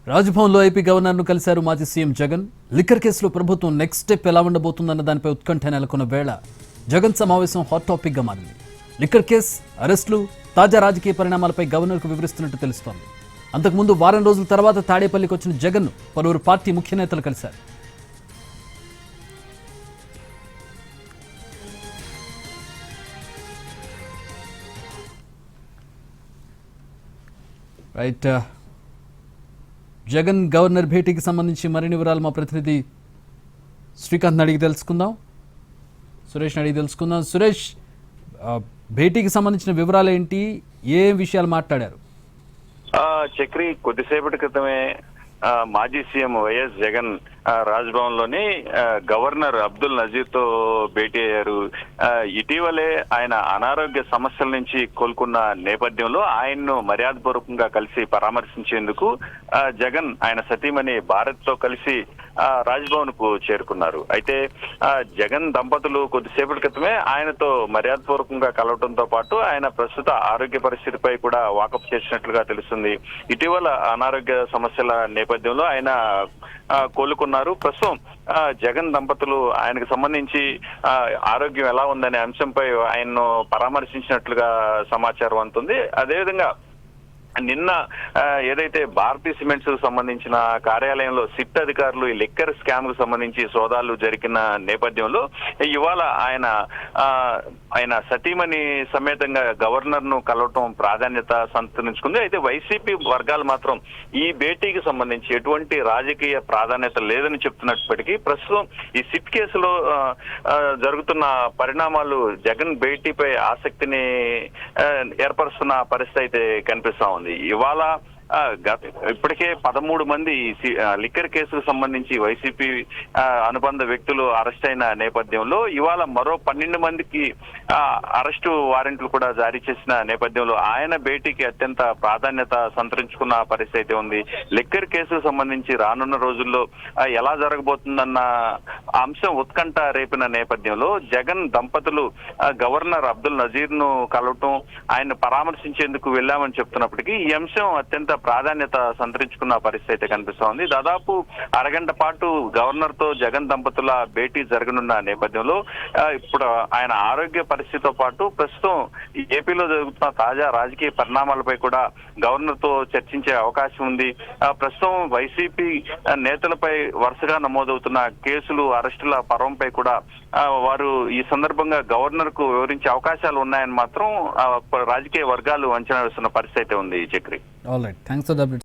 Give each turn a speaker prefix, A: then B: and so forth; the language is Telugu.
A: రాజ్భవన్లో ఏపీ గవర్నర్ను కలిశారు మాజీ సీఎం జగన్. లిక్కర్ కేసులో ప్రభుత్వం నెక్స్ట్ స్టెప్ ఎలా ఉండబోతుందన్న దానిపై ఉత్కంఠ నెలకొన్న వేళ జగన్ సమావేశం హాట్ టాపిక్ గా మారింది. లిక్కర్ కేసు, అరెస్టులు, తాజా రాజకీయ పరిణామాలపై గవర్నర్కు వివరిస్తున్నట్టు తెలుస్తోంది. అంతకుముందు వారం రోజుల తర్వాత తాడేపల్లికి వచ్చిన జగన్ పలువురు పార్టీ ముఖ్య నేతలు కలిశారు. రైట్, జగన్ గవర్నర్ భేటీకి సంబంధించి మరిన్ని వివరాలు మా ప్రతినిధి శ్రీకాంత్ అడిగి తెలుసుకుందాం. సురేష్, భేటీకి సంబంధించిన వివరాలు ఏంటి, ఏ విషయాలు మాట్లాడారు?
B: చక్రి, కొద్దిసేపటి క్రితమే మాజీ సీఎం వైఎస్ జగన్ రాజ్భవన్ లోని గవర్నర్ అబ్దుల్ నజీర్ తో భేటీ అయ్యారు. ఇటీవలే ఆయన అనారోగ్య సమస్యల నుంచి కోలుకున్న నేపథ్యంలో ఆయన్ను మర్యాదపూర్వకంగా కలిసి పరామర్శించేందుకు జగన్ ఆయన సతీమణి భారత్ తో కలిసి రాజ్భవన్ కు చేరుకున్నారు. అయితే జగన్ దంపతులు కొద్దిసేపటి క్రితమే ఆయనతో మర్యాదపూర్వకంగా కలవడంతో పాటు ఆయన ప్రస్తుత ఆరోగ్య పరిస్థితిపై కూడా వాకప్ చేసినట్లుగా తెలుస్తుంది. ఇటీవల అనారోగ్య సమస్యల నేపథ్యంలో ఆయన కోలుకున్నారు. ప్రస్తుతం జగన్ దంపతులు ఆయనకు సంబంధించి ఆరోగ్యం ఎలా ఉందనే అంశంపై ఆయన్ను పరామర్శించినట్లుగా సమాచారం అందుతుంది. అదేవిధంగా నిన్న ఏదైతే భారతీయ సిమెంట్స్ కు సంబంధించిన కార్యాలయంలో సిట్ అధికారులు ఈ లిక్కర్ స్కామ్ కు సంబంధించి సోదాలు జరిగిన నేపథ్యంలో ఇవాళ ఆయన సతీమణి సమేతంగా గవర్నర్ ను కలవటం ప్రాధాన్యత సంతరించుకుంది. అయితే వైసీపీ వర్గాలు మాత్రం ఈ భేటీకి సంబంధించి ఎటువంటి రాజకీయ ప్రాధాన్యత లేదని చెప్తున్నప్పటికీ ప్రస్తుతం ఈ సిట్ కేసులో జరుగుతున్న పరిణామాలు జగన్ భేటీపై ఆసక్తిని ఏర్పరుస్తున్న పరిస్థితి అయితే కనిపిస్తా ఉంది. ఇవాళ ఇప్పటికే 13 మంది లిక్కర్ కేసుకు సంబంధించి వైసీపీ అనుబంధ వ్యక్తులు అరెస్ట్ అయిన నేపథ్యంలో ఇవాళ మరో 12 మందికి అరెస్టు వారెంట్లు కూడా జారీ చేసిన నేపథ్యంలో ఆయన భేటీకి అత్యంత ప్రాధాన్యత సంతరించుకున్న పరిస్థితి ఉంది. లిక్కర్ కేసుకు సంబంధించి రానున్న రోజుల్లో ఎలా జరగబోతుందన్న అంశం ఉత్కంఠ రేపిన నేపథ్యంలో జగన్ దంపతులు గవర్నర్ అబ్దుల్ నజీర్ ను కలవటం, ఆయన పరామర్శించేందుకు వెళ్లామని చెప్తున్నప్పటికీ ఈ అంశం అత్యంత ప్రాధాన్యత సంతరించుకున్న పరిస్థితి కనిపిస్తోంది. దాదాపు అరగంట పాటు గవర్నర్ తో జగన్ దంపతుల భేటీ జరగనున్న నేపథ్యంలో ఇప్పుడు ఆయన ఆరోగ్య పరిస్థితితో పాటు ప్రస్తుతం ఏపీలో జరుగుతున్న తాజా రాజకీయ పరిణామాలపై కూడా గవర్నర్ తో చర్చించే అవకాశం ఉంది. ప్రస్తుతం వైసీపీ నేతలపై వరుసగా నమోదవుతున్న కేసులు, అరెస్టుల పర్వంపై కూడా వారు ఈ సందర్భంగా గవర్నర్ కు వివరించే అవకాశాలు ఉన్నాయని మాత్రం రాజకీయ వర్గాలు అంచనా వేస్తున్న పరిస్థితి ఉంది. Chakri,
A: all right, thanks for the update.